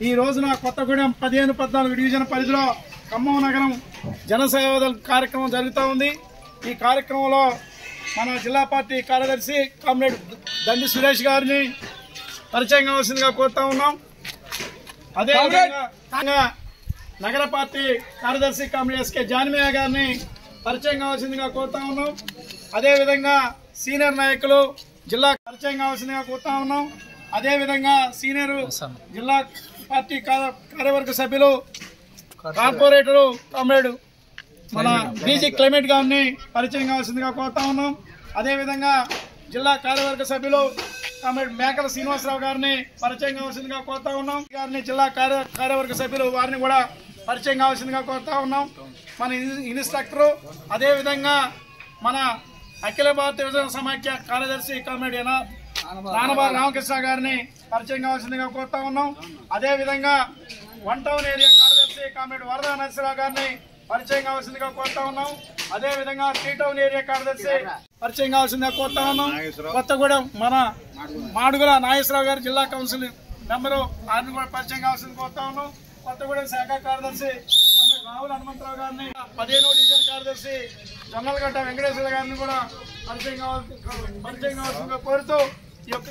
ఈ రోజున కొత్తగూడెం 15-14 డివిజన్ పరిధిలో ఖమ్మం నగరం జనసేవదళ కార్యక్రమం జరుగుతూ ఉంది. ఈ కార్యక్రమంలో మన జిల్లా పార్టీ కార్యదర్శి కామ్రేడ్ దండి సురేష్ గారిని పరిచయం కావాల్సిందిగా కోరుతా ఉన్నాం. అదేవిధంగా నగర పార్టీ కార్యదర్శి కామ్రేడ్ ఎస్కే జాన్మయ్య గారిని పరిచయం కావాల్సిందిగా కోరుతా ఉన్నాం. అదేవిధంగా సీనియర్ నాయకులు జిల్లా పరిచయం కావాల్సిందిగా కోరుతా ఉన్నాం. అదేవిధంగా సీనియర్ జిల్లా పార్టీ కార్యవర్గ సభ్యులు కార్పొరేటరు కామ్రేడ్ మన బీజీ క్లైమేట్ గారిని పరిచయం కావాల్సిందిగా కోరుతా ఉన్నాం. అదేవిధంగా జిల్లా కార్యవర్గ సభ్యులు కామ్రేడ్ మేకల శ్రీనివాసరావు గారిని పరిచయం కావాల్సిందిగా కోరుతా ఉన్నాం. గారిని జిల్లా కార్యవర్గ సభ్యులు వారిని కూడా పరిచయం కావాల్సిందిగా కోరుతా ఉన్నాం. మన ఇన్స్ట్రక్టరు అదేవిధంగా మన అఖిల భారత యువజన సమాఖ్య కార్యదర్శి కామ్రేడ్ నానబారి రామకృష్ణ గారిని పరిచయం కావాల్సిందిగా కోరుతా ఉన్నాం. అదేవిధంగా 1 టౌన్ ఏరియా కార్యదర్శి కామ్రేడ్ వరద నరసింహరావు గారిని పరిచయం కావాల్సిందిగా కోరుతా ఉన్నాం. అదేవిధంగా 3 టౌన్ ఏరియా కార్యదర్శి పరిచయం కావాల్సిందిగా కోరుతా ఉన్నాం. కొత్తగూడెం మన మాడుగుల నాగేశ్వరరావు గారు జిల్లా కౌన్సిల్ మెంబరు వారిని కూడా పరిచయం కావాల్సింది కోరుతా ఉన్నాం. కొత్తగూడెం శాఖ కార్యదర్శి రావుల హనుమంతరావు గారిని 15వ డివిజన్ కార్యదర్శి జొన్నలగడ్డ వెంకటేశ్వర గారిని కూడా పరిచయం కావాల్సిందిగా కోరుతూ ఈ యొక్క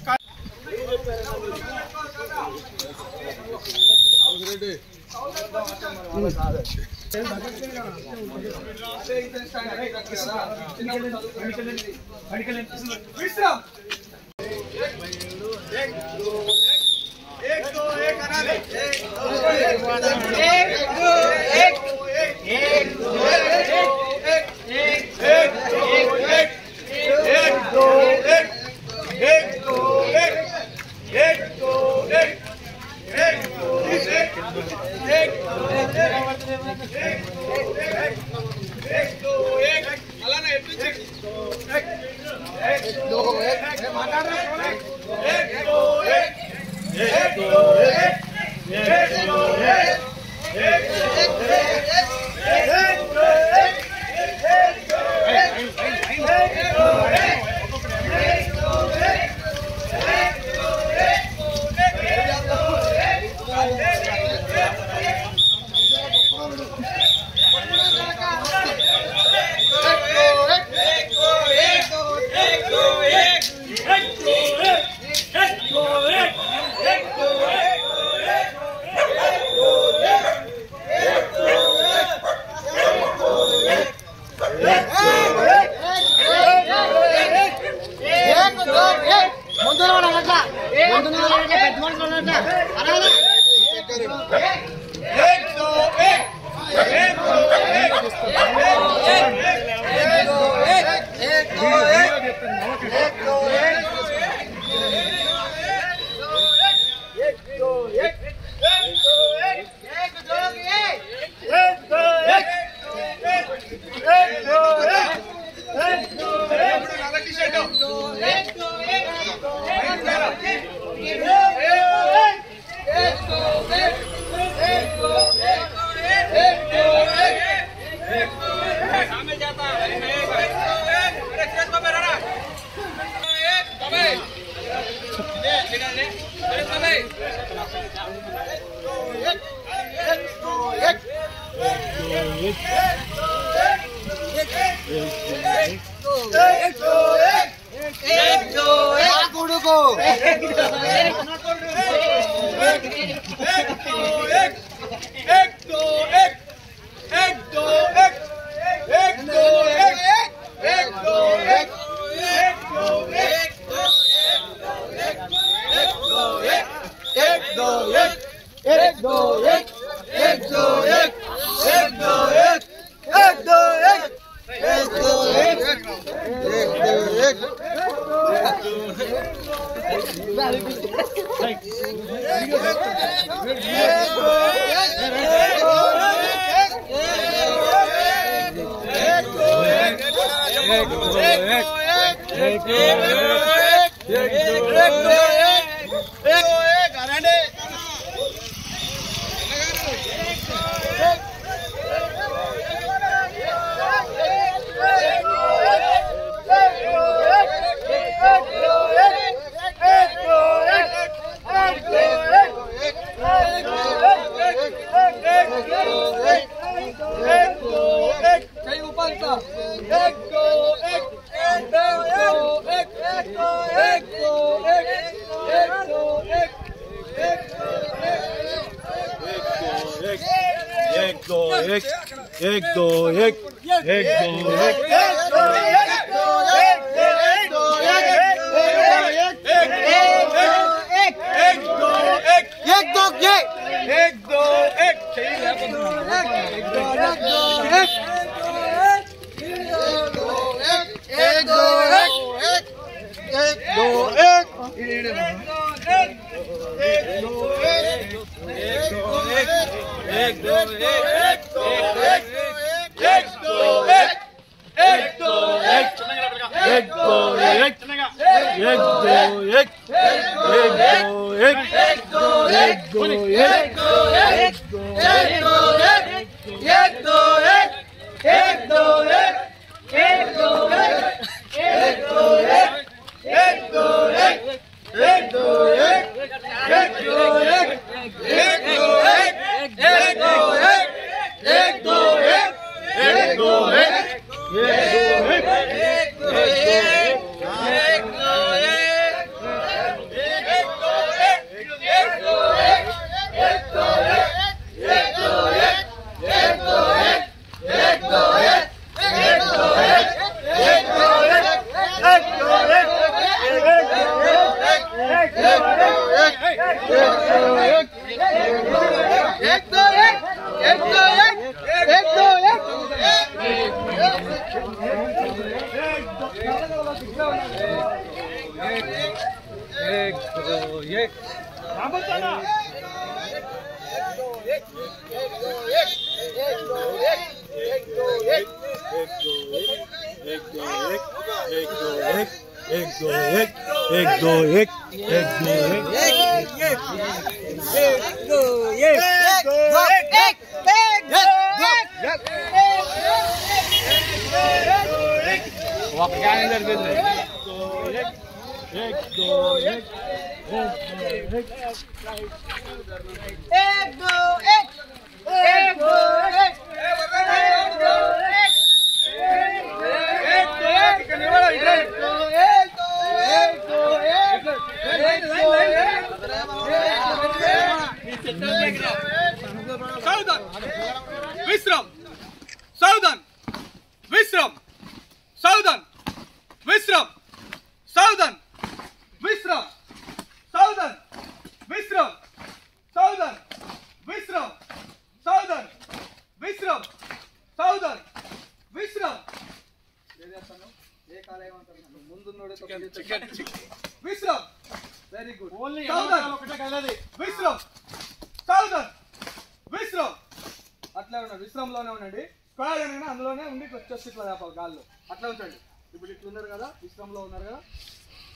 విశ్రామంలోనే ఉండండి. స్క్వేర్ అయినా అందులోనే ఉండి ఇట్లా చెస్ట్ ఇట్లా లేపాలి గాల్లో. అట్లా ఉంచండి. ఇప్పుడు ఇట్లా ఉన్నారు కదా, విశ్రామంలో ఉన్నారు కదా,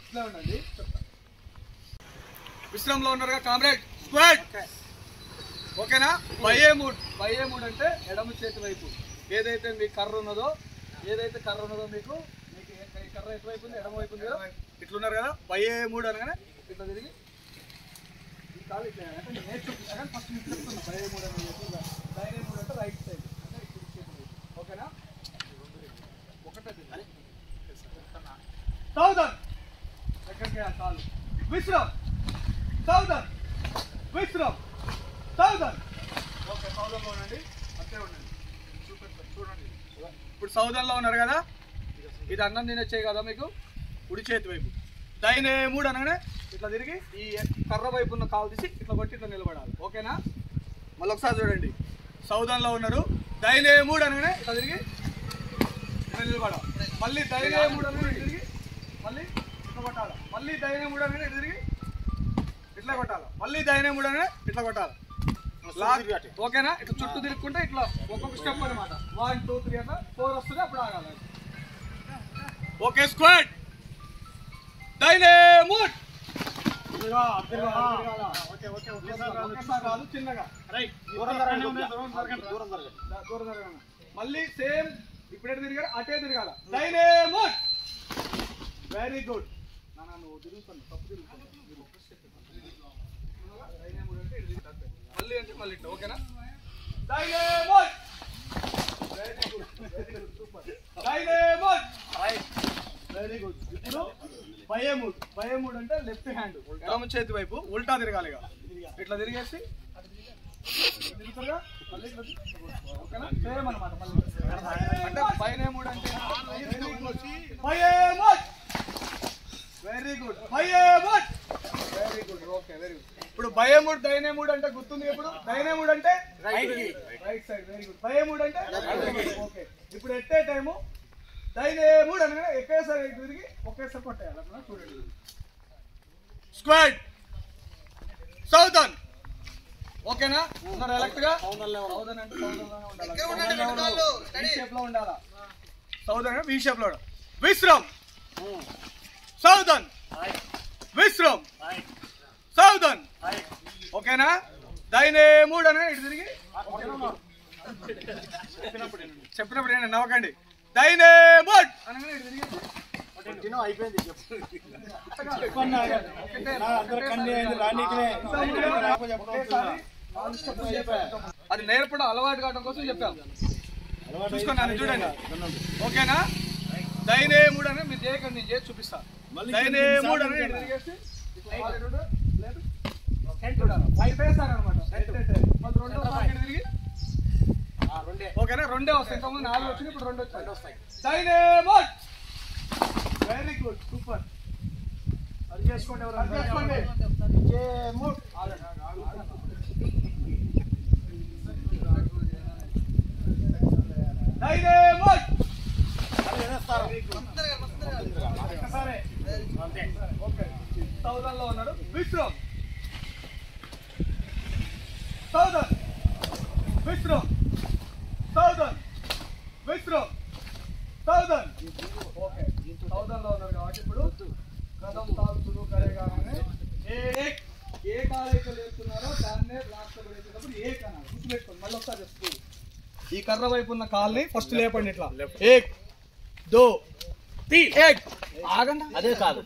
ఇట్లా ఉండండి. విశ్రామంలో ఉన్నారు కదా కామ్రేడ్, స్క్వేర్ ఓకేనా. బయ్యే మూడ్ అంటే ఎడమ చేతి వైపు ఏదైతే మీకు కర్ర ఉన్నదో మీకు కర్ర ఎటువైపు ఉంది, ఎడమ వైపు ఉంది కదా, ఇట్లున్నారు కదా. బయ్యే మూడ్ అనగానే ఇట్లా తిరిగి ఈ కాలు ఇట్లా నేర్చుకుంటా ఫస్ట్ మీకు చెప్తున్నా. బయ్యే మూడ్ అంటే రైట్ సైడ్ అంటే ఇప్పుడు చేతి వైపు ఓకేనా. ఒకటే సౌదర్న్ ఎక్కడికి కాలు Vishram, southern Vishram, southern. Okay, సౌదర్న్లో ఉండండి, అట్లే ఉండండి. చూడండి ఇప్పుడు సౌదర్న్లో ఉన్నారు కదా. ఇది అన్నం తినొచ్చే కదా మీకు. కుడి చేతి వైపు దైనే మూడు అనగానే ఇట్లా తిరిగి ఈ కర్ర వైపు ఉన్న కాలు తీసి ఇట్లా కొట్టి ఇట్లా నిలబడాలి ఓకేనా. మళ్ళీ ఒకసారి చూడండి. సౌదర్న్లో ఉన్నారు, దైనే మూడు అనగానే ఇట్లా తిరిగి ఇట్లా నిలబడాలి. మళ్ళీ దైనే మూడు అనగానే తిరిగి మళ్ళీ ఇట్లా కొట్టాలి. మళ్ళీ దైనే మూడు అనగానే తిరిగి ఇట్లా కొట్టాలి. మళ్ళీ దైనే మూడు అనగానే ఇట్లా కొట్టాలి ఓకేనా. ఇట్లా చుట్టూ తిరుక్కుంటే ఇట్లా ఒక్కొక్క స్టెప్ అనమాట. 1 2 3 అట్లా 4 వస్తుంది, అప్పుడు ఆగాలి. ఓకే స్క్వాడ్ దైనే మూడ్ చిన్నగా మళ్ళీ సేమ్ ఇప్పుడే తిరిగారు, అటే తిరగాల. దైనే మూడ్ వెరీ గుడ్. నువ్వు తిరుగుతాను, తప్పు తిరుగుతాను. మళ్ళీ అంటే మళ్ళీ ఇట్లా ఓకేనా. డైనమోట్ డైనమోట్ వెరీ గుడ్. ఇప్పుడు బయేమూడ్ అంటే లెఫ్ట్ హ్యాండ్ ఎడమ చేతి వైపు ఉల్టా తిరగాలి. ఇట్లా తిరిగేసి తిరుగుతారుగా మళ్ళీ ఓకేనా సేమ్ అనమాట. అంటే బయేమూడ్ అంటే బయేమూడ్ వెరీ గుడ్ బయేమూడ్ very good okay very good. ఇప్పుడు బయేమూడ్ డైనమోడ్ అంటే గుర్తుంది. ఇప్పుడు డైనమోడ్ అంటే రైట్ సైడ్ వెరీ గుడ్. బయేమూడ్ అంటే ఓకే. ఇప్పుడు ఎట్టే టైము డైనమోడ్ అనగా ఒకేసారి తిరిగి ఒకేసారి కొట్టేయాలి. అట్లా చూడండి. స్క్వాడ్ సౌదర్న్ ఓకేనా ఉన్నారు ఎలక్ట్ గా. సౌదర్న్ అంటే వి షేప్ లో ఉండాలా. సౌదర్న్ వి షేప్ లో. విశ్రమ్ సౌదర్న్ విశ్రమ్ సౌదర్న్ ఓకేనా. డైనమోడ్ అనగా ఇటు తిరిగి చెప్పినప్పుడు ఏంటంటే నవ్వకండి. డైనమోడ్ అనగానే ఇటు తిరిగి అది నేర్పడం అలవాటు కావడం కోసం చెప్పాం. చూసుకోండి చూడండి ఓకేనా. డైనమోడ్ అని మీరు చేయకండి, నేను చేసి చూపిస్తాను. డైనమోడ్ అని తిరిగేసి ఓకేనా. రెండే వస్తాయి, ఇంతకుముందు 4 వచ్చినాయి, ఇప్పుడు 2 వచ్చాయి. డైనమోడ్ వెరీ గుడ్ సూపర్. అది చేసుకోండి ఎవరు చేసుకోండి. డైనమోడ్ ఓకే. సౌదర్న్ లో ఉన్నాడు విశ్రమ్ southern విశ్రమ్ southern విశ్రమ్ southern okay. Southern లో ఉన్నారు కాబట్టి ఇప్పుడు కదం తాల్ సురు కరేగానే ఏ కాలైతే లేస్తున్నారో దాన్నే లాస్ట్ లేచేటప్పుడు ఏ కనాలి గుర్తుపెట్టుకోండి. మళ్ళీ ఒకసారి చెప్తాను. ఈ కర్ర వైపు ఉన్న కాల్ని ఫస్ట్ లేపండి ఇట్లా. 1 2 3 ఆగండి. అదే కాదు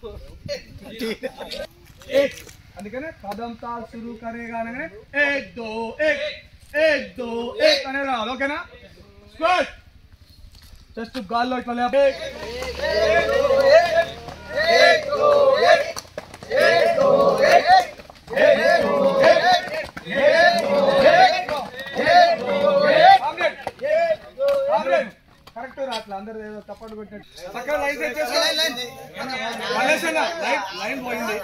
అందుకనే కదం తాల్ సురు కరేగానే 1 2 1 2 1 అనే రావాలి ఓకేనా. స్క్వాట్ జస్ట్ గాల్లో ఇట్లా లేప. కరెక్ట్ రాట్లా అందరు ఏదో తప్పని కొట్టినట్టు. పక్కన లైన్ సెట్ చేసుకోండి. లైన్ పోయింది.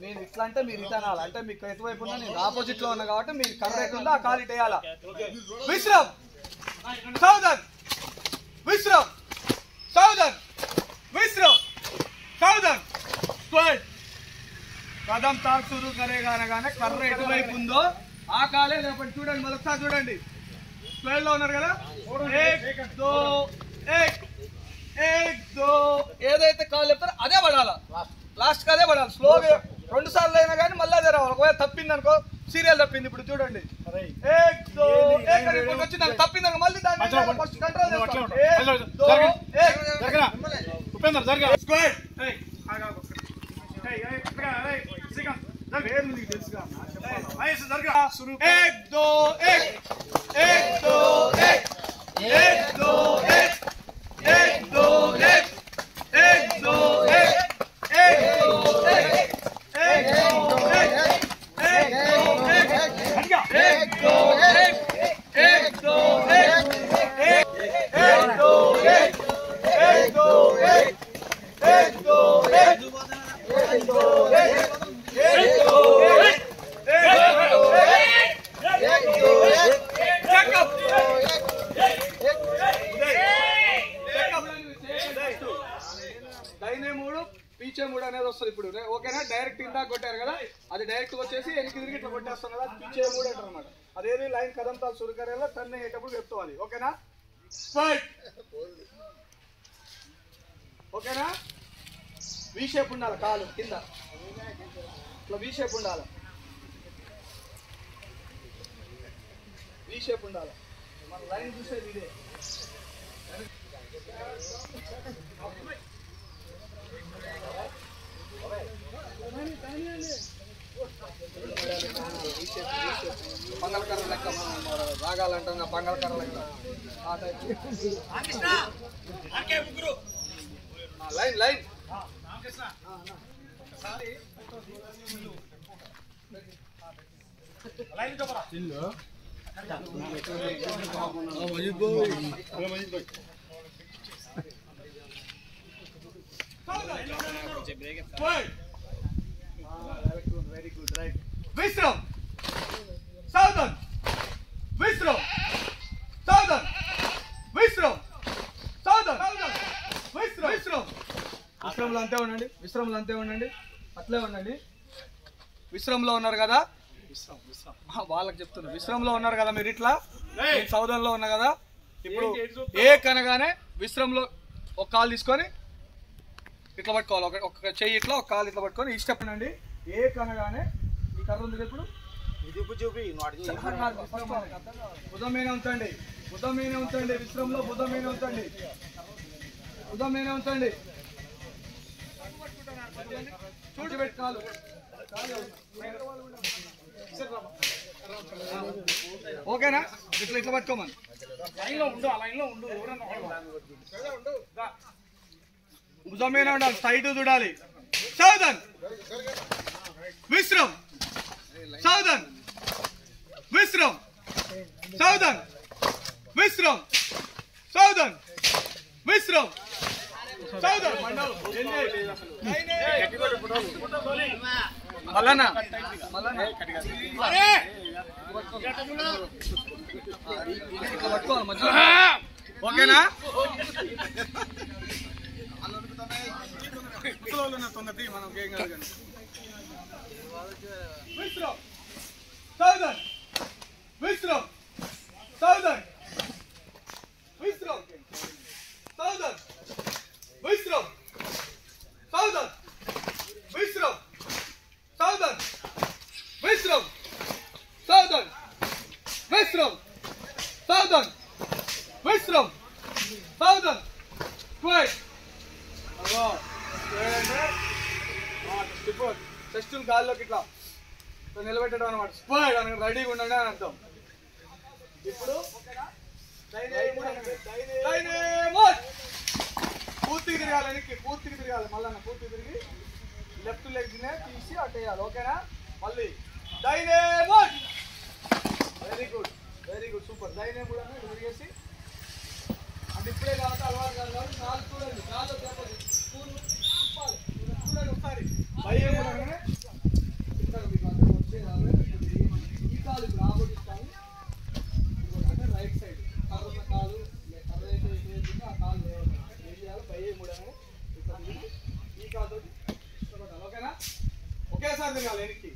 మీరు ఇట్లా అంటే మీరు ఇటు అనాలి. అంటే మీకు ఎటువైపు ఉన్నా నేను ఆపోజిట్ లో ఉన్నా కాబట్టి మీరు కర్ర ఎట్టుందో ఆ కాలు ఇటు వేయాలా. విశ్రమ్ సౌదర్న్ విశ్రమ్ సౌదర్న్ విశ్రమ్ సౌదర్న్ స్క్వాడ్. కదం తాల్ సురు కరేగా అనగానే కర్ర ఎటువైపు ఉందో ఆ కాలే లేపండి. చూడండి మరొకసారి చూడండి. స్క్వేర్ లో ఉన్నారు కదా. 1 2 1 2 ఏదైతే కాలు చెప్తారో అదే పడాలా. లాస్ట్ కి అదే పడాలి. స్లోగా 2 సార్లు అయినా కానీ మళ్ళీ అదే రావాలి. ఒకవేళ తప్పింది అనుకో సీరియల్ తప్పింది. ఇప్పుడు చూడండి 1 2 1 వచ్చి నాకు తప్పింది అనుకో మళ్ళీ దాన్ని ఫస్ట్ కంట్రోల్ డైనమోడ్ పీచే మూడు అనేది వస్తుంది ఇప్పుడు ఓకేనా. డైరెక్ట్ ఇందాక కొట్టారు కదా అది డైరెక్ట్ వచ్చేసి వెనక్కి తిరిగి ఇట్లా కొట్టేస్తాం కదా పీచే మూడు అంటారు అనమాట. అదేది లైన్ కదం తాల్ సురకరేలా టర్న్ అయ్యేటప్పుడు చెప్తావాలి ఓకేనా. ఓకేనా. వి షేప్ ఉండాలి కాలు కింద ఇట్లా వి షేప్ ఉండాలి. వి షేప్ ఉండాలి. మన లైన్ చూసేది ఇదే. లాగాలంటాం బంగాళ కర్రలు line line very good right విశ్రమ్ సావధాన్ విశ్రమ్ సావధాన్ విశ్రమ్ సావధాన్ విశ్రమ్ విశ్రమ్ విశ్రమంలో అంతే ఉండండి విశ్రమంలో అంతే ఉండండి అట్లే ఉండండి విశ్రమంలో ఉన్నారు కదా వాళ్ళకి చెప్తున్నా విశ్రమంలో ఉన్నారు కదా మీరు ఇట్లా సౌదంలో ఉన్నా కదా ఇప్పుడు ఏ కనగానే విశ్రమంలో ఒక కాలు తీసుకొని ఇట్లా పట్టుకోవాలి ఒక చెయ్యి ఇట్లా ఒక కాలు ఇట్లా పట్టుకొని ఈ స్టెప్ అండి ఏ కనగానే ఈ కర్ర ఉంది ఇప్పుడు బుధం మీద ఉంచండి బుధం మీద ఉంచండి విశ్రమంలో బుధం మీద ఉంచండి బుధం మీద ఉంచండి చూటి పెట్టి కాలు ఓకేనా ఇట్లా ఇట్లా పట్టుకోమని భుజం మీద ఉండాలి సైడ్ చూడాలి సావధాన్ విశ్రమ్ సావధాన్ విశ్రమ్ సావధాన్ విశ్రమ్ సావధాన్ విశ్రమ్ సావధాన్ మల్లన్న ఇట్లా పట్టుకోవాలి మధ్యలో ఓకేనా మనం ఏం కాదు కానీ విశ్రమ్ సావధాన్ విశ్రమ్ సావధాన్ విశ్రమ్ సావధాన్ విశ్రమ్ సావధాన్ విశ్రమ్ సావధాన్ విశ్రమ్ సావధాన్ విశ్రమ్ సావధాన్ విశ్రమ్ సావధాన్ క్వైట్ చెస్ట్ గాల్లోకి ఇట్లా నిలబెట్టడం అనమాట స్పైడ్ అని రెడీగా ఉండండి అని అర్థం ఇప్పుడు పూర్తిగా తిరగాలి వెనక్కి పూర్తిగా తిరగాలి మళ్ళీ పూర్తిగా తిరిగి లెఫ్ట్ లెగ్ తీసి అటు వేయాలి ఓకేనా మళ్ళీ డైనేమోట్ వెరీ గుడ్ సూపర్ డైనేమోట్ అని తిరిగేసి అంటే ఇప్పుడే కాబట్టి అలవాటు కాదు కాబట్టి కాలు చూడండి కాలు చూడండి ఒకసారి భయం ఈ కాలు రాబోటిస్తాను అంటే రైట్ సైడ్ కర్ర కాలు కర్ర అయితే ఆ కాలు ఏం చేయాలి భయం కూడా ఈ కాలు ఓకేనా ఒకేసారి తిరగాలి వెనక్కి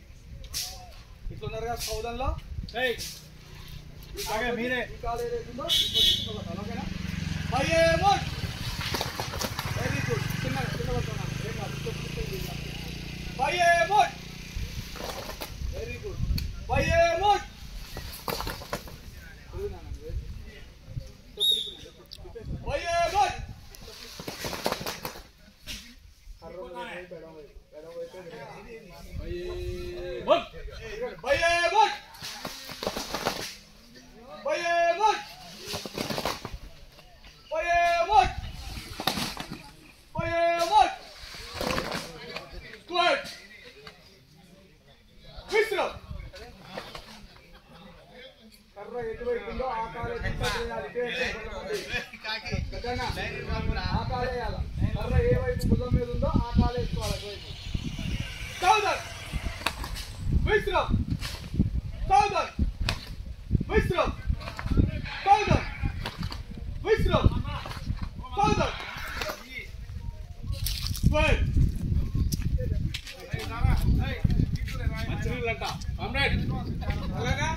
ఇట్లున్నారు కదా సౌదంలో మీరే ఈ కాలు ఏదైతుందో ఓకేనా భయమోట్ వెరీ గుడ్ చిన్నగా పడుతున్నాను ఏం కాదు భయమోట్ వెరీ గుడ్ భయమోట్ భయమోట్ భయమోట్ భయమోట్ భయమోట్ భయమోట్ స్క్వాట్ విశ్రమ్ కర్ర ఎటువైపు ఉందో ఆ కాలు ఆ కాలు వేయాలి కర్ర ఏ వైపు భుజం మీద ఉందో ఆ కాలు వేసుకోవాలి సావధాన్ విశ్రమ్ సావధాన్ విశ్రమ్ సావధాన్ విశ్రమ్ సావధాన్ స్క్వాట్ మంచినీళ్ళంట కామ్రేడ్ అలాగా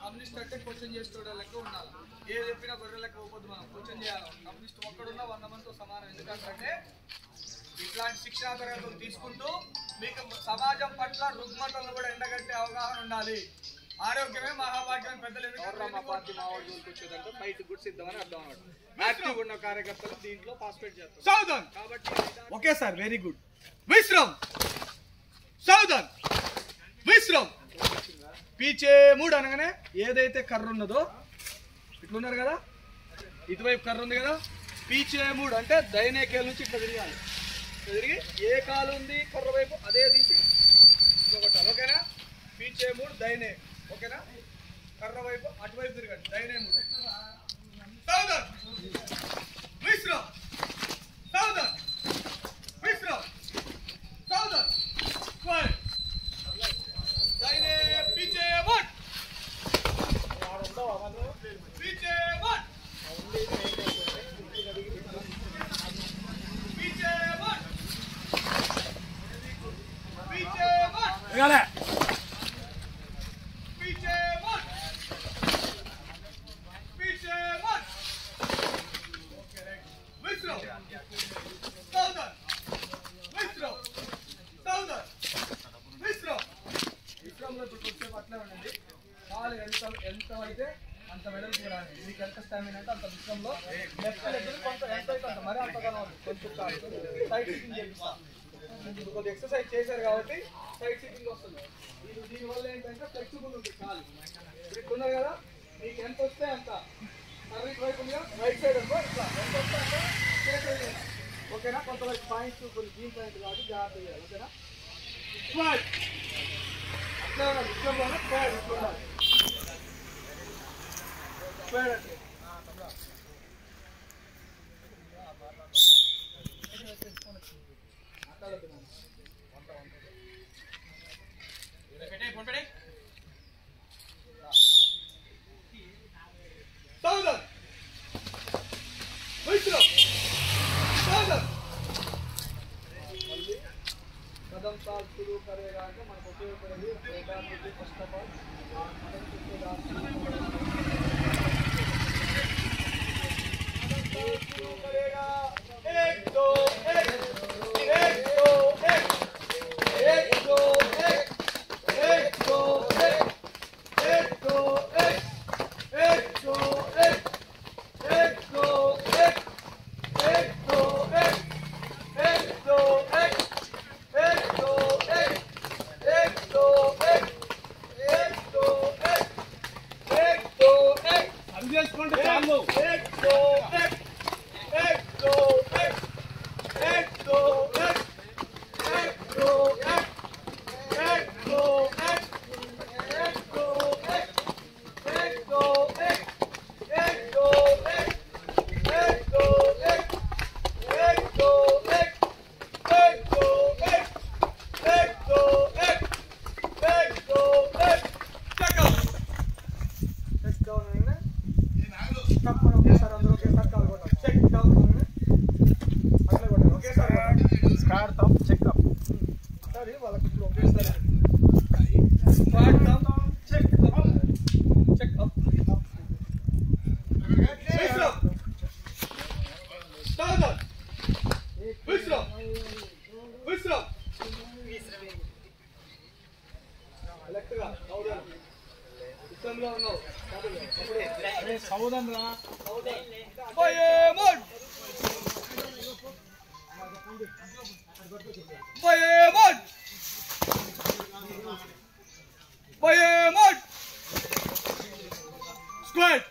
కమ్యూనిస్ట్ అంటే క్వశ్చన్ చేసేటోడ లెక్క ఉండాలి ఏ చెప్పినా గొర్రె లెక్క పోవద్దు మనం క్వశ్చన్ చేయాలి కమ్యూనిస్ట్ ఒక్కడున్నా 100 మందితో సమానం ఎందుకంటే ఇట్లాంటి శిక్షణా తరగతులు తీసుకుంటూ మీకు సమాజం పట్ల రుగ్మతలను కూడా ఎండగట్టే అవగాహన ఉండాలి ఆరోగ్యమే మహాభాగ్యం పెద్దలు మా పార్టీ మా వాళ్ళు వచ్చేదంటే ఫైట్ గుడ్ సిద్ధమని అర్థం అన్నమాట. యాక్టివ్ ఉన్న కార్యకర్తలు దీంట్లో పార్టిసిపేట్ చేస్తారు. సౌదన్ కాబట్టి ఓకే సార్, వెరీ గుడ్. విశ్రమ్ సౌదన్ విశ్రమ్. పీచే 3 అనగానే ఏదైతే కర్ర ఉన్నదో ఇట్లున్నారు కదా, ఇటువైపు కర్ర ఉంది కదా, పీచే 3 అంటే దైనేకేల నుంచి ఇట్లా తిరగాలి. తిరిగి ఏ కాలు ఉంది కర్ర వైపు అదే తీసి కొట్టాలి. ఓకేనా? పీచే 3 దైనే. ఓకేనా? కర్ర వైపు అటువైపు తిరగండి. దైనే 3. సౌదన్ విశ్రమ్ సౌదన్ విశ్రమ్ సౌదన్ దైనే పీచే 1 పీచే 1 పీచే 1 పీచే 1 ఇగాలే पीछे मत विश्रम सौदन विश्रम सौदन विश्रम విశ్రమంలో చూస్తే అట్లే ఉండండి. కాలు ఎంత అయితే అంత వెడల్పు కూడా మీకు ఎంత స్టామినా అంటే అంత విశ్రమంలో లెఫ్ట్ లెగ్ కొంత ఎంత అయితే అంత మరీ అంతగానో కొంచెం సైడ్ సిట్టింగ్ చేపిస్తా. కొద్దిగా ఎక్సర్సైజ్ చేశారు కాబట్టి సైడ్ సిట్టింగ్ వస్తుంది. దీనివల్ల ఏంటంటే ఫ్లెక్సిబుల్ ఉంటుంది కాలు. ఇట్లున్నారు కదా, మీకు ఎంత వస్తే అంత సర్వీస్ వైపు ఉందిగా రైట్ సైడ్ అనుకో ఇట్లా ఎంత వస్తే అంత చేసేది. ఓకేనా? కొంతవరకు పాయింట్స్ కొన్ని జీన్ పాయింట్ కాబట్టి జాగ్రత్త చేయాలి. ఓకేనా? స్క్వాడ్ అట్లా ఉండాలి. విశ్వంలోనే స్క్వాడ్ ఇట్లా ఉండాలి. స్క్వాడ్ అంటే सौदन विश्रम सौदन कदम साल शुरू करेगा तो मन को उपयोगपड़ेगी फर्स्ट ऑफ ऑल शुरू करेगा 1 2 1 1 2 1 1 2 1 1 2 1 1 2 1 एक दो एक एक दो एक एक दो एक एक दो एक एक दो एक एक दो एक एक दो एक एक दो एक अभी చేసుకోండి చాలు. एक दो एक एक दो एक एक दो एक एक दो एक एक दो एक एक दो एक एक दो एक एक दो एक एक दो एक एक दो एक एक दो एक एक दो एक एक दो एक check out check down అనగానే స్టప్ మనం ఒకేసారి అందరూ ఒకేసారి కాల్ కొట్టాలి. చెక్ డౌన్ అనగానే అట్లా కొట్టాలి. ఒకేసారి స్టార్ట్ అప్ చెక్ అప్ సరే వాళ్ళకి ఇప్పుడు ఒకేసారి start down check up check up विश्रम सौदन विश्रम विश्रम ఎలక్ట్గా సౌదన్ విశ్రంలో ఉన్నావు సౌదన్ రా బయే మోడ్ బయే మోడ్ బయే మోడ్ స్క్వాడ్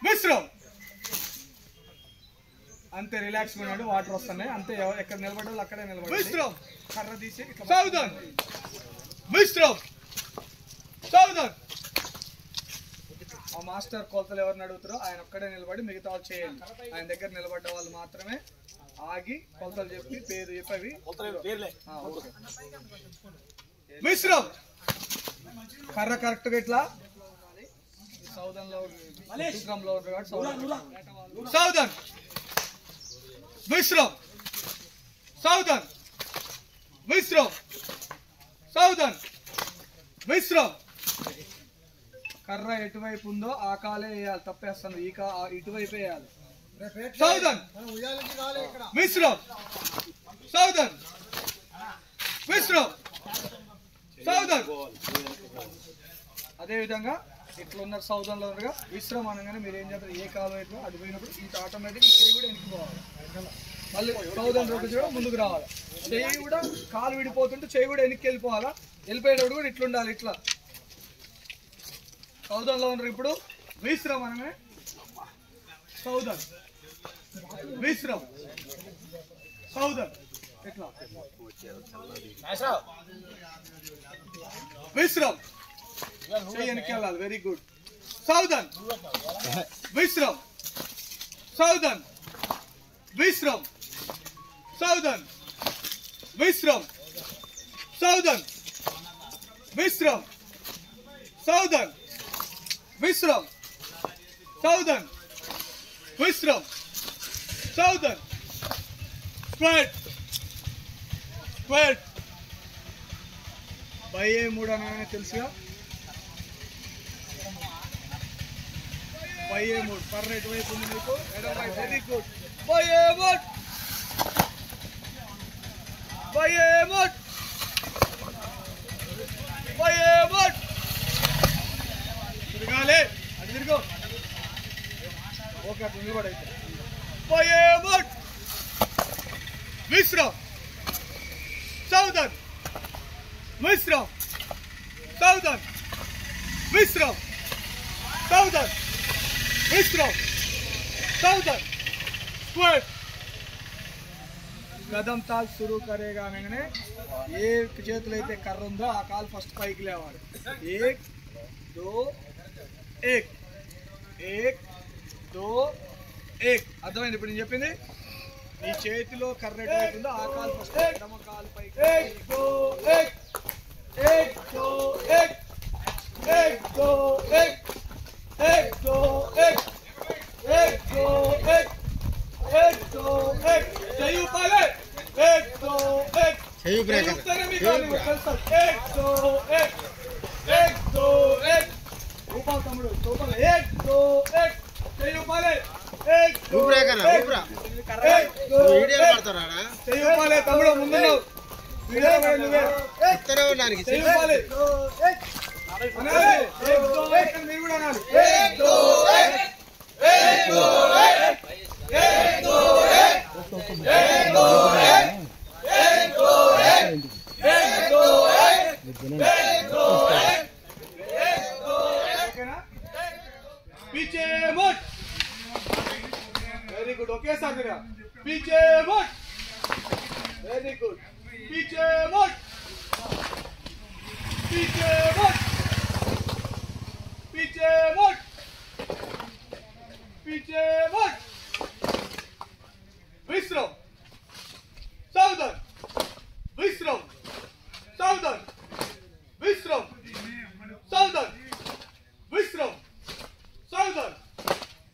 విశ్రమ్ అంతే రిలాక్స్ ఉన్నాడు. వాటర్ వస్తున్నాయి అంతే. ఎక్కడ నిలబడాలి అక్కడే నిలబడాలి. విశ్రమ్ కర్ర తీసి సౌదన్ విశ్రమ్ సౌదన్. ఆ మాస్టర్ కొలతలు ఎవరిని అడుగుతారో ఆయన ఒక్కడే నిలబడి మిగతా వాళ్ళు చేయండి. ఆయన దగ్గర నిలబడ్డ వాళ్ళు మాత్రమే ఆగి కొలతలు చెప్పి పేరు చెప్పి విశ్రమ్ కర్ర కరెక్ట్ గా ఇట్లా సౌదన్ లో సౌదన్ విశ్రమ్ సౌదన్ విశ్రమ్ సౌదన్ విశ్రమ్. కర్ర ఎటువైపు ఉందో ఆ కాలే వేయాలి. తప్పేస్తాను. ఇటువైపు వేయాలి. సౌదన్ విశ్రమ్ సౌదన్ విశ్రమ్ సౌదన్ అదేవిధంగా ఇట్లా ఉన్నారు సౌదర్లో ఉండగా విశ్రమ అనగానే మీరు ఏం చేస్తారు ఏ కాలు ఇట్లా అది పోయినప్పుడు ఇంకా ఆటోమేటిక్గా చేయి కూడా వెనక్కి పోవాలి మళ్ళీ సౌదర్ రోడ్డు కూడా ముందుకు రావాలి చేయి కూడా కాలు విడిపోతుంటే చేయి కూడా వెనక్కి వెళ్ళిపోవాలా వెళ్ళిపోయేటప్పుడు కూడా ఇట్లా ఉండాలి ఇట్లా సౌదర్లో ఉన్నారు ఇప్పుడు విశ్రమ అనగానే సౌదర్ విశ్రమ్ సౌదర్ ఎట్లా విశ్రమ్ వెనక్కి వెళ్ళాలి వెరీ గుడ్ సౌదన్ విశ్రమ్ సౌదన్ విశ్రమ్ సౌదన్ విశ్రమ్ సౌదన్ విశ్రమ్ సౌదన్ విశ్రమ్ సౌదన్ విశ్రమ్ సౌదన్ స్క్వేట్ స్క్వేట్ బై ఏ మూడు అనగానే తెలుసుగా బై ఏ మూడు పర్ రైట్ వైపు ఉంది మీకు వెరీ గుడ్ బై ఏ మూడు బై ఏ మూడు బై ఏ మూడు తిరగాలి అది తిరుగు ఓకే అట్లా నిలబడైతే బై ఏ మూడు విశ్రమ్ సౌదన్ విశ్రమ్ సౌదన్ విశ్రమ్ సౌదన్ విశ్రమ్ సౌదన్ స్క్వేట్ కదం తాల్ शुरू करेगा అనగానే ఏ చేతులు అయితే కర్ర ఉందో ఆ కాలు ఫస్ట్ పైకి లేవాలి एक दो एक एक दो एक అర్థమైంది ఇప్పుడు నేను చెప్పింది నీ చేతిలో కర్ర ఎటు ఉందో ఆ కాలు ఫస్ట్ ఎడమ కాలు పైకి एक दो एक एक दो एक एक दो एक एक दो एक एक दो एक एक दो एक सही ऊपर एक दो एक सही ऊपर एक दो एक एक दो एक ऊपर तमिल ऊपर एक दो एक सही ऊपर एक ऊपर ऊपर वीडियो ಮಾಡ್ತಾರಾ सही ऊपर तमिल ಮುಂದೆ वीडियो ಮಾಡುವೆ ಉತ್ತರ ನನಗೆ सही ऊपर एक अनाली एक दो एक మీరు కూడా అనాలి एक दो एक एक दो एक एक दो एक एक दो एक एक दो एक एक दो एक एक दो एक एक दो ओकेना पीछे मुड़ वेरी गुड ओके सर मेरा पीछे मुड़ वेरी गुड पीछे मुड़ पीछे मुड़ पीछे मुड़ पीछे मुड़ विश्रम सौदन विश्रम सौदन विश्रम सौदन विश्रम सौदन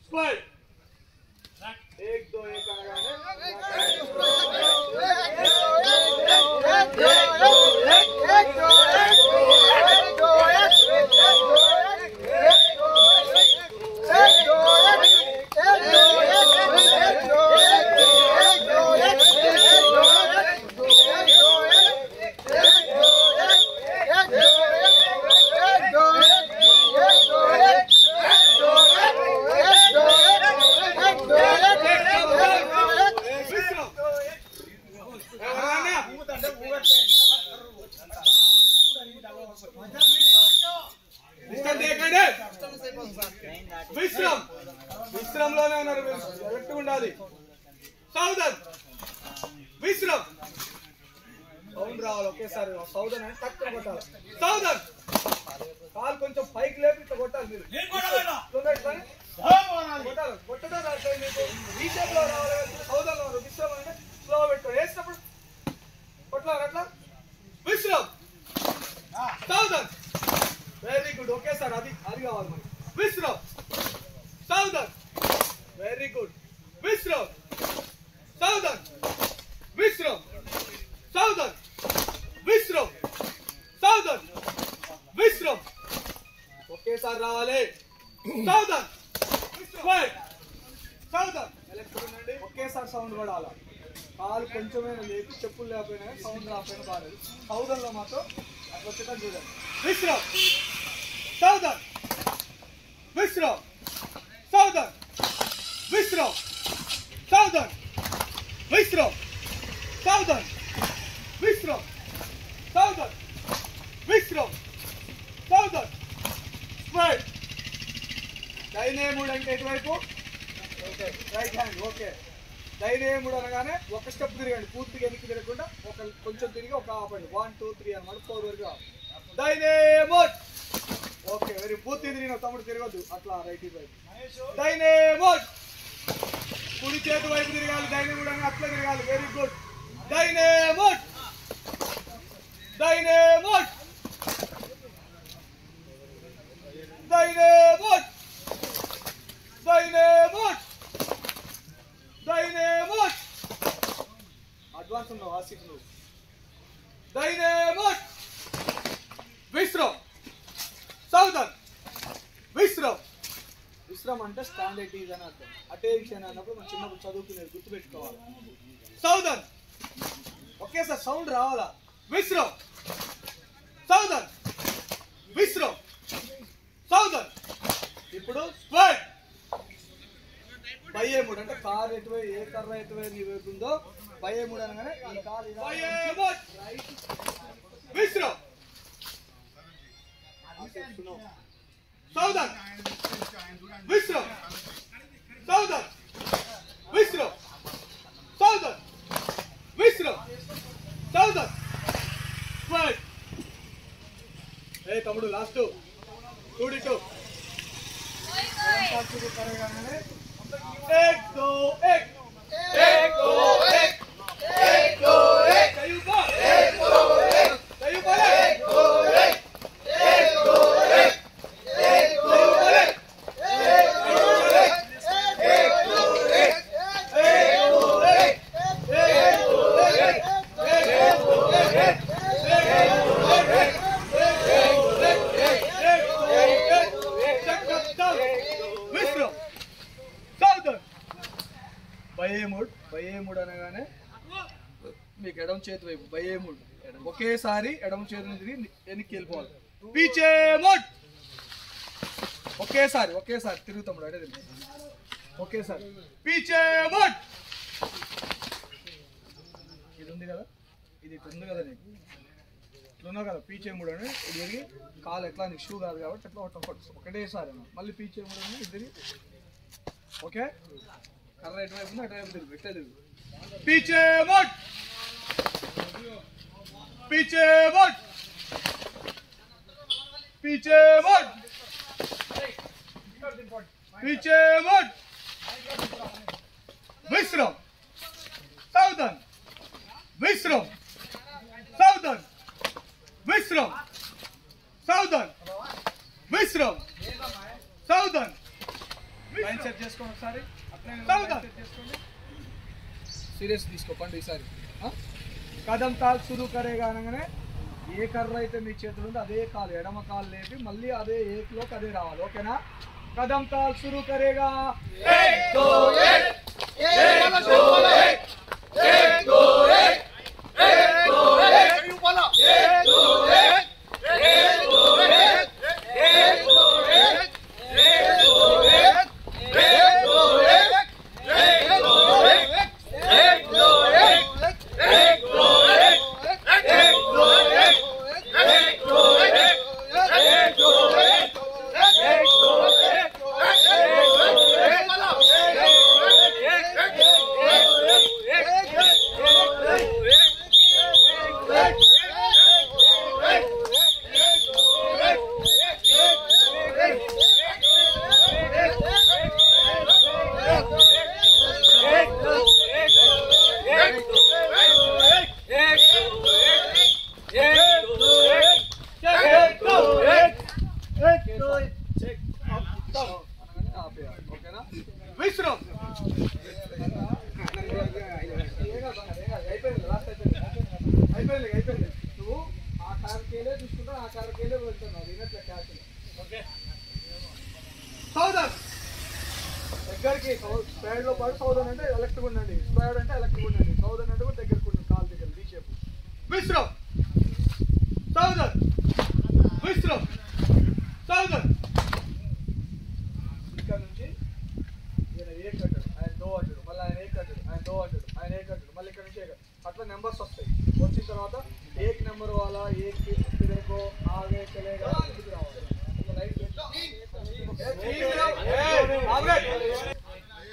स्क्वाड एक दो एक विश्रम विश्रम लोने उन्नारु करेक्ट ఉండాలి సౌదన్ విశ్రమ్ సౌండ్ రావాలి ఒకేసారి సౌదన్ అంటే టక్కున కొట్టాలి సౌదన్ కాల్ కొంచెం పైకి లేపి ఇట్లా కొట్టాలి మీరు నేను కొట్టాలా కొట్టాలి కొట్టడం అంటే మీకు ఈ షేప్ లో రావాలి సౌదన్ లో విశ్రమ్ అంటే స్లో పెట్టు వేసినప్పుడు కొట్టాలి అట్లా విశ్రమ్ సౌదన్ వెరీ గుడ్ ఓకే సార్ అది కావాలి మనకి విశ్రమ్ సౌదన్ వెరీ గుడ్ విశ్రమ్ సౌదన్ విశ్రమ్ సౌదన్ విశ్రమ్ సౌదన్ విశ్రమ్ ఒకేసారి రావాలి సౌదన్ సౌదన్ ఎలక్ట్రిక్ ఒకేసారి సౌండ్ పడాలి కాలు కొంచెమైనా లేపి చెప్పులు లేకపోయినా సౌండ్ రాకపోయినా బాగాలేదు సౌదన్లో మాత్రం అట్లా వచ్చేటట్టు చూడండి విశ్రమ్ సౌదన్ విశ్రామ్ సావధాన్ విశ్రామ్ సావధాన్ విశ్రామ్ సావధాన్ విశ్రామ్ సావధాన్ విశ్రామ్ సావధాన్ స్ప్రెడ్ డైనేముడ్ అంటే ఎటువైపు రైట్ హ్యాండ్ ఓకే డైనేముడ్ అనగానే ఒక స్టెప్ తిరగండి పూర్తిగా వెనక్కి తిరగకుండా కొంచెం తిరిగి ఒక ఆపండి 1 2 3 అన్నమాట 4 వరకు డైనేముడ్ ఓకే వెరీ పూర్తి తిరిగిన తమ్ముడు తిరగద్దు అట్లా రైట్ వైపు డైనేముడ్ కుడి చేతి వైపు తిరగాలి డైనేముడ్ అని అట్లా తిరగాలి వెరీ గుడ్ డైనేముడ్ డైనేముడ్ డైనేముడ్ డైనేముడ్ డైనేముడ్ అడ్వాన్స్ ఉన్నావు ఆసిఫ్ నువ్వు డైనేముడ్ విశ్రామ్ సావధాన్ విశ్రామ్ విశ్రామ్ అంటే స్టాండ్ ఎట్ ఈజ్ అని అర్థం అటెన్షన్ అన్నప్పుడు మనం చిన్నప్పుడు చదువుకునేది గుర్తుపెట్టుకోవాలి సావధాన్ ఒకేసారి సౌండ్ రావాలా విశ్రామ్ సావధాన్ విశ్రామ్ సావధాన్ ఇప్పుడు స్క్వాడ్ బయ్యేముడ్ అంటే కార్ ఎటువైపు ఏ కర్ర ఎటువైపు నీ వైపు ఉందో బయ్యేముడ్ అనగానే ఈ కార్ బయ్యేముడ్ విశ్రామ్ సావధాన్ విశ్రామ్ సావధాన్ విశ్రామ్ సావధాన్ విశ్రామ్ సావధాన్ స్క్వాడ్ ఏ తమ్ముడు లాస్ట్ 2 एक दो एक एक दो एक एक दो एक कयूबा एक दो एक कयूबा एक दो एक एक दो एक एक दो एक एक दो एक एक दो एक एक दो एक एक दो एक एक दो బయ్యేముడ్ అనగానే మీకు ఎడమ చేతి వైపు బయ్యేముడ్ ఒకేసారి ఎడమ చేతి నుంచి వెనక్కి వెళ్ళిపోవాలి పీచేముడ్ ఒకేసారి తిరుగుతాము అడే ఒకేసారి పీచేముడ్ ఇది ఉంది కదా ఇది ఉంది కదా నీకు ఇట్లున్నావు కదా పీచేముడ్ అని ఇది కాలు ఎట్లా నీకు షూ కాదు కాబట్టి ఎట్లా ఒకటేసారి మళ్ళీ పీచేముడ్ అని ఇది ఓకే కర్ర ఎటువైపు ఉంది అటువైపు తిరుగు ఎట్లా తిరుగు పీచేముడ్ పీచేముడ్ పీచేముడ్ పీచేముడ్ విశ్రామ్ సావధాన్ విశ్రామ్ సావధాన్ విశ్రామ్ సావధాన్ విశ్రామ్ సావధాన్ లైన్ సెట్ చేసుకోండి ఒకసారి सीरियस తీసుకోండి ఈసారి కదం తాల్ शुरू करेगा అనగానే ఏ కర్ర అయితే మీ చేతిలో ఉందో అదే కాలు ఎడమ కాలు లేపి మళ్ళీ అదే ఏక్లోకి అదే రావాలి ఓకేనా కదం తాల్ शुरू करेगा 1 2 1 1 2 1 1 2 1 1 2 1 यू बोला 1 2 1 1 2 1 1 2 1 1 2 1 దగ్గరికి స్క్వేర్ లో పాటు సౌదన్ అంటే ఎలక్ట్రిక్ ఉండండి స్క్వేర్ అంటే ఎలక్ట్రిక్ ఉండండి సౌదన్ అంటే కూడా దగ్గరకు ఉండండి కాల్ దగ్గర D shape Vishram సౌదన్ Vishram సౌదన్ numbers వస్తాయి వచ్చిన తర్వాత एक नंबर वाला एक किधर को आगे चलेगा किधर आओगे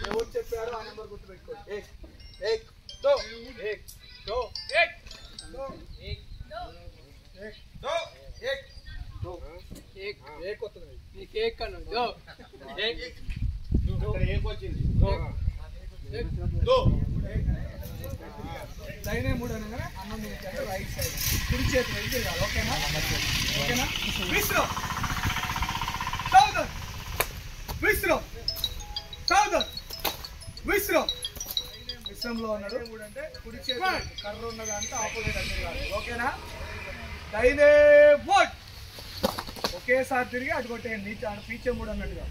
ఎవరు చెప్పారో ఆ నెంబర్ గుర్తుపెట్టుకోండి एक दो एक दो एक दो एक दो एक दो एक एक వస్తుంది నీకు एक కన్నా दो एक ఇక్కడ एक వచ్చింది दो एक दो दाहिने मूड అనగానే అన్నం తినేటప్పుడు రైట్ సైడ్ కుడి చేతి వైపు తిరగాలి ఓకేనా విశ్రామ్ సావధాన్ విశ్రామ్లో ఉన్నాడు అంటే కుడి చేతి కర్ర ఉన్న దాంట్లో ఆపోజిట్ అని తిరగాలి ఓకేనా దైనే మూడ్ ఒకేసారి తిరిగి అటు కొట్టేయండి పీచే మూడ్ అన్నట్టుగా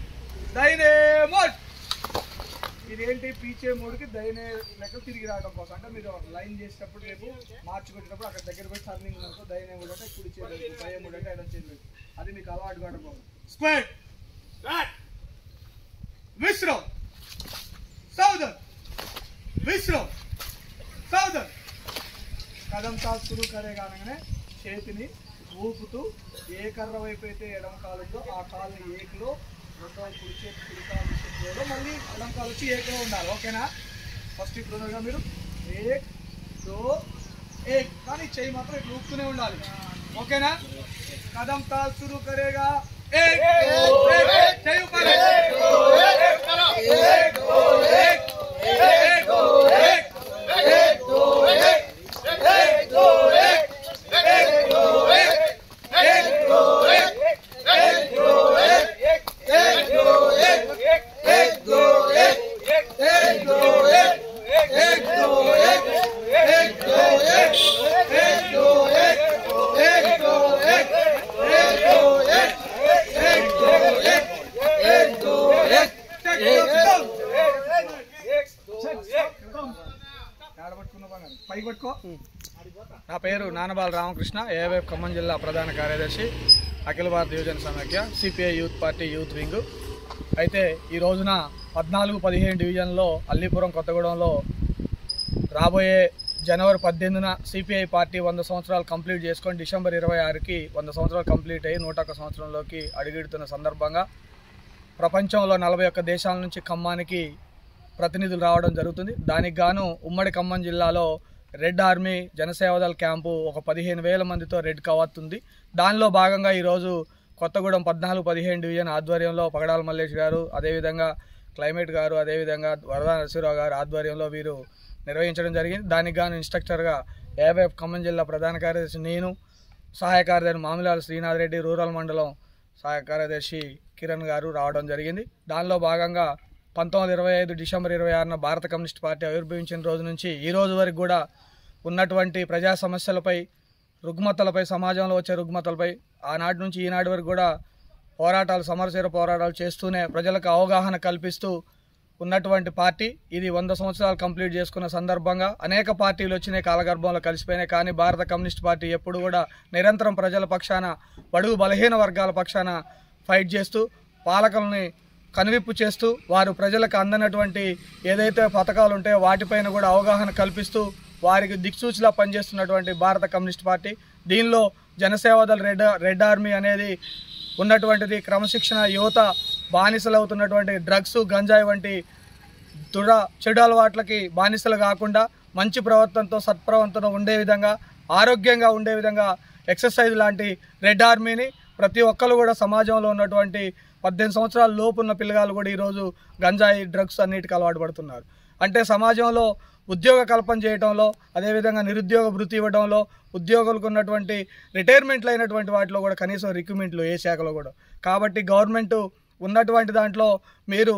దైనే మూడ్ ఇదేంటి పీచే మూడుకి దైనే లెక్క తిరిగి రావడం కోసం అంటే మీరు లైన్ చేసేటప్పుడు రేపు మార్చుకునేటప్పుడు అక్కడ దగ్గర పోయి టర్నింగ్ ఉందో దైనే మూడు అంటే కుడి చేతి దైనే మూడు అంటే ఎడం చేతి అది మీకు అలవాటు కావడం కోసం స్క్వేర్ విశ్రామ్ సావధాన్ కదం సాల్ शुरू करेगा అనగానే చేతిని ఊపుతూ ఏ కర్ర వైపు అయితే ఎడమ కాలు ఉందో ఆ కాలు ఏకలో రెండో కుడి చేతి కుడి కాలు విషయంలో మళ్ళీ ఎడమ కాలు వచ్చి ఏకలో ఉండాలి ఓకేనా ఫస్ట్ ఇప్పుడు ఉన్నారుగా మీరు एक दो एक కానీ చెయ్యి మాత్రం ఇట్లా ఊపుతూనే ఉండాలి ఓకేనా కదం సాల్ शुरू करेगा एक చెయ్యి ऊपर నా పేరు నానబాల రామకృష్ణ ఏవైఎఫ్ ఖమ్మం జిల్లా ప్రధాన కార్యదర్శి అఖిల భారత యువజన సమాఖ్య CPI youth party youth wing అయితే ఈ రోజున 14-15 డివిజన్లో అల్లీపురం కొత్తగూడెంలో రాబోయే జనవరి 18న సిపిఐ పార్టీ 100 సంవత్సరాలు కంప్లీట్ చేసుకొని డిసెంబర్ 26కి 100 సంవత్సరాలు కంప్లీట్ అయ్యి 101 సంవత్సరంలోకి అడుగుడుతున్న సందర్భంగా ప్రపంచంలో 41 దేశాల నుంచి ఖమ్మానికి ప్రతినిధులు రావడం జరుగుతుంది. దానికి గాను ఉమ్మడి ఖమ్మం జిల్లాలో రెడ్ ఆర్మీ జనసేవదళ క్యాంపు ఒక 15,000 మందితో రెడ్ కవత్తుంది. దానిలో భాగంగా ఈరోజు కొత్తగూడెం 14-15 డివిజన్ ఆధ్వర్యంలో పగడాల మల్లేష్ గారు, అదేవిధంగా క్లైమేట్ గారు, అదేవిధంగా వరదా నరసింహరావు గారు ఆధ్వర్యంలో వీరు నిర్వహించడం జరిగింది. దానికి గాను ఇన్స్ట్రక్టర్గా ఏవైఎఫ్ ఖమ్మం జిల్లా ప్రధాన కార్యదర్శి నేను, సహాయ కార్యదర్శి మామిలాల శ్రీనాథ్ రెడ్డి, రూరల్ మండలం సహాయ కార్యదర్శి కిరణ్ గారు రావడం జరిగింది. దానిలో భాగంగా 1925 డిసెంబర్ 26న భారత కమ్యూనిస్ట్ పార్టీ ఆవిర్భవించిన రోజు నుంచి ఈ రోజు వరకు కూడా ఉన్నటువంటి ప్రజా సమస్యలపై, రుగ్మతలపై, సమాజంలో వచ్చే రుగ్మతలపై ఆనాటి నుంచి ఈనాటి వరకు కూడా పోరాటాలు, సమరశీర పోరాటాలు చేస్తూనే ప్రజలకు అవగాహన కల్పిస్తూ ఉన్నటువంటి పార్టీ. ఇది 100 సంవత్సరాలు కంప్లీట్ చేసుకున్న సందర్భంగా అనేక పార్టీలు వచ్చినాయి, కాలగర్భంలో కలిసిపోయినాయి. కానీ భారత కమ్యూనిస్ట్ పార్టీ ఎప్పుడు కూడా నిరంతరం ప్రజల పక్షాన, బడుగు బలహీన వర్గాల పక్షాన ఫైట్ చేస్తూ, పాలకుల్ని కనువిప్పు చేస్తూ, వారు ప్రజలకు అందనటువంటి ఏదైతే పథకాలు ఉంటాయో వాటిపైన కూడా అవగాహన కల్పిస్తూ వారికి దిక్సూచిలా పనిచేస్తున్నటువంటి భారత కమ్యూనిస్ట్ పార్టీ. దీనిలో జనసేవదళ రెడ్ ఆర్మీ అనేది ఉన్నటువంటిది క్రమశిక్షణ యువత బానిసలవుతున్నటువంటి డ్రగ్స్, గంజాయి వంటి చెడు అలవాట్లకి బానిసలు కాకుండా మంచి ప్రవర్తనతో, సత్ప్రవర్తనతో ఉండే విధంగా, ఆరోగ్యంగా ఉండే విధంగా ఎక్సర్సైజ్ లాంటి రెడ్ ఆర్మీని ప్రతి ఒక్కరు కూడా సమాజంలో ఉన్నటువంటి 18 సంవత్సరాల లోపు ఉన్న పిల్లగాళ్ళు కూడా ఈరోజు గంజాయి, డ్రగ్స్ అన్నిటికీ అలవాటు పడుతున్నారు. అంటే సమాజంలో ఉద్యోగ కల్పన చేయడంలో, అదేవిధంగా నిరుద్యోగ భృతి ఇవ్వడంలో, ఉద్యోగులకు ఉన్నటువంటి రిటైర్మెంట్లు అయినటువంటి వాటిలో కూడా కనీసం రిక్రూట్మెంట్లు ఏ శాఖలో కూడా. కాబట్టి గవర్నమెంట్ ఉన్నటువంటి దాంట్లో మీరు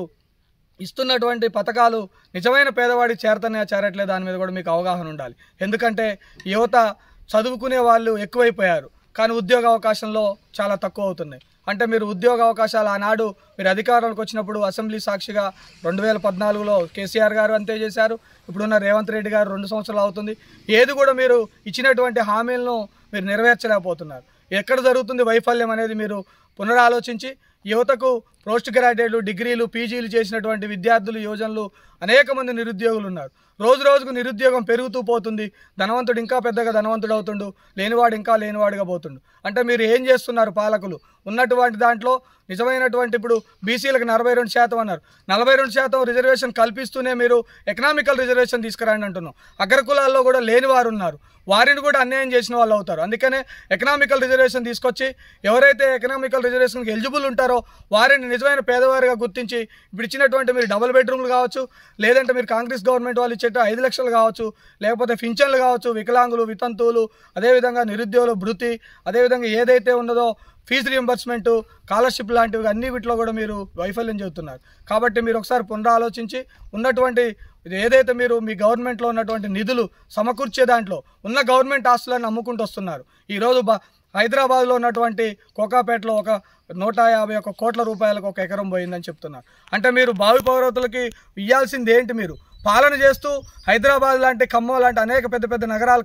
ఇస్తున్నటువంటి పథకాలు నిజమైన పేదవాడికి చేరట్లేదు దాని మీద కూడా మీకు అవగాహన ఉండాలి. ఎందుకంటే యువత చదువుకునే వాళ్ళు ఎక్కువైపోయారు, కానీ ఉద్యోగ అవకాశంలో చాలా తక్కువ అవుతున్నాయి. అంటే మీరు ఉద్యోగ అవకాశాలు ఆనాడు మీరు అధికారంలోకి వచ్చినప్పుడు అసెంబ్లీ సాక్షిగా 2014లో కేసీఆర్ గారు అంతే చేశారు, ఇప్పుడున్న రేవంత్ రెడ్డి గారు 2 సంవత్సరాలు అవుతుంది. ఏది కూడా మీరు ఇచ్చినటువంటి హామీలను మీరు నెరవేర్చలేకపోతున్నారు. ఎక్కడ జరుగుతుంది వైఫల్యం అనేది మీరు పునరాలోచించి యువతకు పోస్ట్ గ్రాడ్యుయేట్లు, డిగ్రీలు, పీజీలు చేసినటువంటి విద్యార్థులు, యువజనులు అనేక మంది నిరుద్యోగులు ఉన్నారు. రోజు రోజుకు నిరుద్యోగం పెరుగుతూ పోతుంది. ధనవంతుడు ఇంకా పెద్దగా ధనవంతుడు అవుతుండు, లేనివాడు ఇంకా లేనివాడుగా పోతుండు. అంటే మీరు ఏం చేస్తున్నారు పాలకులు? ఉన్నటువంటి దాంట్లో నిజమైనటువంటి ఇప్పుడు బీసీలకు 42% అన్నారు. 42% రిజర్వేషన్ కల్పిస్తూనే మీరు ఎకనామికల్ రిజర్వేషన్ తీసుకురండి అంటున్నాం. అగ్రకులాల్లో కూడా లేని వారు ఉన్నారు, వారిని కూడా అన్యాయం చేసిన వాళ్ళు అవుతారు. అందుకనే ఎకనామికల్ రిజర్వేషన్ తీసుకొచ్చి ఎవరైతే ఎకనామికల్ రిజర్వేషన్కి ఎలిజిబుల్ ఉంటారో వారిని నిజమైన పేదవారిగా గుర్తించి ఇప్పుడు ఇచ్చినటువంటి మీరు డబుల్ బెడ్రూమ్లు కావచ్చు, లేదంటే మీరు కాంగ్రెస్ గవర్నమెంట్ వాళ్ళు ఇచ్చేట 5 లక్షలు కావచ్చు, లేకపోతే పింఛన్లు కావచ్చు, వికలాంగులు, వితంతువులు, అదేవిధంగా నిరుద్యోగుల భృతి, అదేవిధంగా ఏదైతే ఉన్నదో ఫీజు రియంబర్స్మెంటు, స్కాలర్షిప్ లాంటివి అన్ని వీటిలో కూడా మీరు వైఫల్యం చెబుతున్నారు. కాబట్టి మీరు ఒకసారి పునరాలోచించి ఉన్నటువంటి ఏదైతే మీరు మీ గవర్నమెంట్లో ఉన్నటువంటి నిధులు సమకూర్చే దాంట్లో ఉన్న గవర్నమెంట్ ఆస్తులను అమ్ముకుంటూ వస్తున్నారు. ఈరోజు హైదరాబాద్లో ఉన్నటువంటి కోకాపేటలో ఒక 151 కోట్ల రూపాయలకు ఒక ఎకరం పోయిందని చెప్తున్నారు. అంటే మీరు భావి పౌరతులకి ఇవ్వాల్సింది ఏంటి? మీరు పాలన చేస్తూ హైదరాబాద్ లాంటి, ఖమ్మం లాంటి అనేక పెద్ద పెద్ద నగరాలు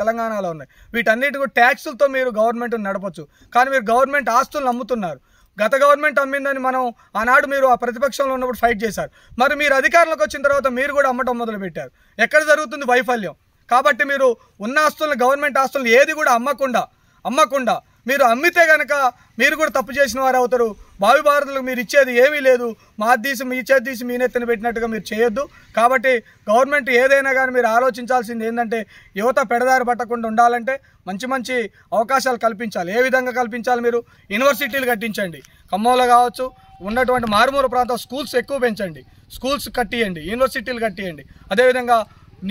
తెలంగాణలో ఉన్నాయి. వీటన్నిటికీ ట్యాక్సులతో మీరు గవర్నమెంట్ని నడపచ్చు. కానీ మీరు గవర్నమెంట్ ఆస్తులను అమ్ముతున్నారు. గత గవర్నమెంట్ అమ్మిందని మనం ఆనాడు మీరు ఆ ప్రతిపక్షంలో ఉన్నప్పుడు ఫైట్ చేశారు. మరి మీరు అధికారంలోకి వచ్చిన తర్వాత మీరు కూడా అమ్మటం మొదలుపెట్టారు. ఎక్కడ జరుగుతుంది వైఫల్యం? కాబట్టి మీరు ఉన్న ఆస్తులను, గవర్నమెంట్ ఆస్తులను ఏది కూడా అమ్మకుండా మీరు అమ్మితే కనుక మీరు కూడా తప్పు చేసిన వారు అవుతారు. భావి భారతులకు మీరు ఇచ్చేది ఏమీ లేదు. మాదీసి మీ చేతి తీసి మీ నెత్తిన పెట్టినట్టుగా మీరు చేయొద్దు. కాబట్టి గవర్నమెంట్ ఏదైనా కానీ మీరు ఆలోచించాల్సింది ఏంటంటే యువత పెడదారి పట్టకుండా ఉండాలంటే మంచి మంచి అవకాశాలు కల్పించాలి. ఏ విధంగా కల్పించాలి? మీరు యూనివర్సిటీలు కట్టించండి. ఖమ్మంలో కావచ్చు, ఉన్నటువంటి మారుమూల ప్రాంతం స్కూల్స్ ఎక్కువ పెంచండి, స్కూల్స్ కట్టియండి, యూనివర్సిటీలు కట్టియండి. అదేవిధంగా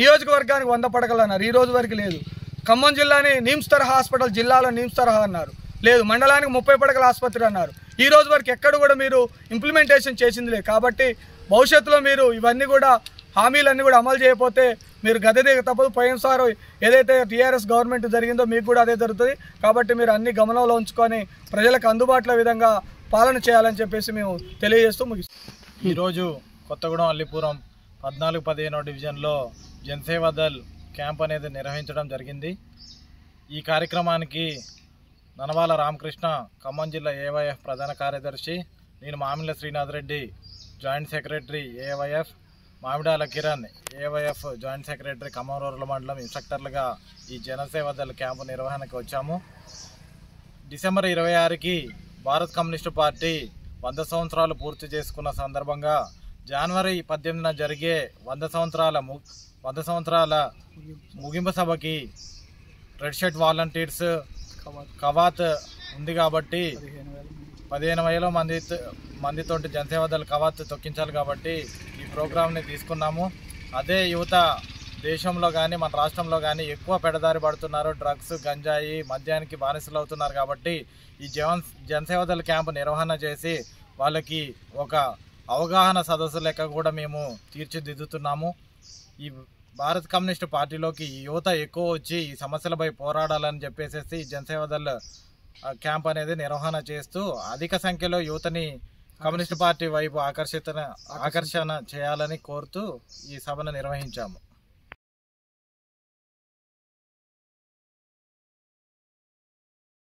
నియోజకవర్గానికి 100 పడకలు అన్నారు, ఈ రోజు వరకు లేదు. ఖమ్మం జిల్లాని నిమ్స్ తరహా హాస్పిటల్, జిల్లాలో నిమ్స్ తరహా అన్నారు, లేదు. మండలానికి 30 పడకల ఆసుపత్రి అన్నారు, ఈ రోజు వరకు ఎక్కడ కూడా మీరు ఇంప్లిమెంటేషన్ చేసింది లేదు. కాబట్టి భవిష్యత్తులో మీరు ఇవన్నీ కూడా హామీలన్నీ కూడా అమలు చేయకపోతే మీరు గద్దె తప్పదు. పోయినసారి ఏదైతే టీఆర్ఎస్ గవర్నమెంట్ జరిగిందో మీకు కూడా అదే జరుగుతుంది. కాబట్టి మీరు అన్ని గమనంలో ఉంచుకొని ప్రజలకు అందుబాటులో విధంగా పాలన చేయాలని చెప్పేసి మేము తెలియజేస్తూ ముగిస్తాం. ఈరోజు కొత్తగూడెం, అల్లిపురం 14-15 డివిజన్లో జనసేవ దళ్ క్యాంప్ అనేది నిర్వహించడం జరిగింది. ఈ కార్యక్రమానికి ననవాల రామకృష్ణ, ఖమ్మం జిల్లా ఏవైఎఫ్ ప్రధాన కార్యదర్శి, నేను Mamilla Srinath Reddy joint secretary AYF, Mamidala Kiran AYF joint secretary, Khammam rural మండలం ఇన్స్ట్రక్టర్లుగా ఈ జనసేవ దళ క్యాంపు నిర్వహణకు వచ్చాము. డిసెంబర్ 26కి భారత్ కమ్యూనిస్టు పార్టీ 100 సంవత్సరాలు పూర్తి చేసుకున్న సందర్భంగా జనవరి 18న జరిగే 100 సంవత్సరాల ముగింపు సభకి రెడ్ షర్ట్ వాలంటీర్స్ కవాత్ ఉంది కాబట్టి 15,000 మందితోటి జనసేవ దళ కవాత్ తొక్కించాలి కాబట్టి ఈ ప్రోగ్రామ్ని తీసుకున్నాము. అదే యువత దేశంలో కానీ మన రాష్ట్రంలో కానీ ఎక్కువ పెడదారి పడుతున్నారు, డ్రగ్స్, గంజాయి, మద్యానికి బానిసలు అవుతున్నారు. కాబట్టి ఈ జనసేవ దళ క్యాంపు నిర్వహణ చేసి వాళ్ళకి ఒక అవగాహన సదస్సు లెక్క కూడా మేము తీర్చిదిద్దుతున్నాము. ఈ భారత్ కమ్యూనిస్ట్ పార్టీలోకి యువత ఎక్కువ వచ్చి ఈ సమస్యలపై పోరాడాలని చెప్పేసి జనసేవ దళ క్యాంప్ అనేది నిర్వహణ చేస్తూ అధిక సంఖ్యలో యువతని కమ్యూనిస్ట్ పార్టీ వైపు ఆకర్షణ చేయాలని కోరుతూ ఈ సభను నిర్వహించాము.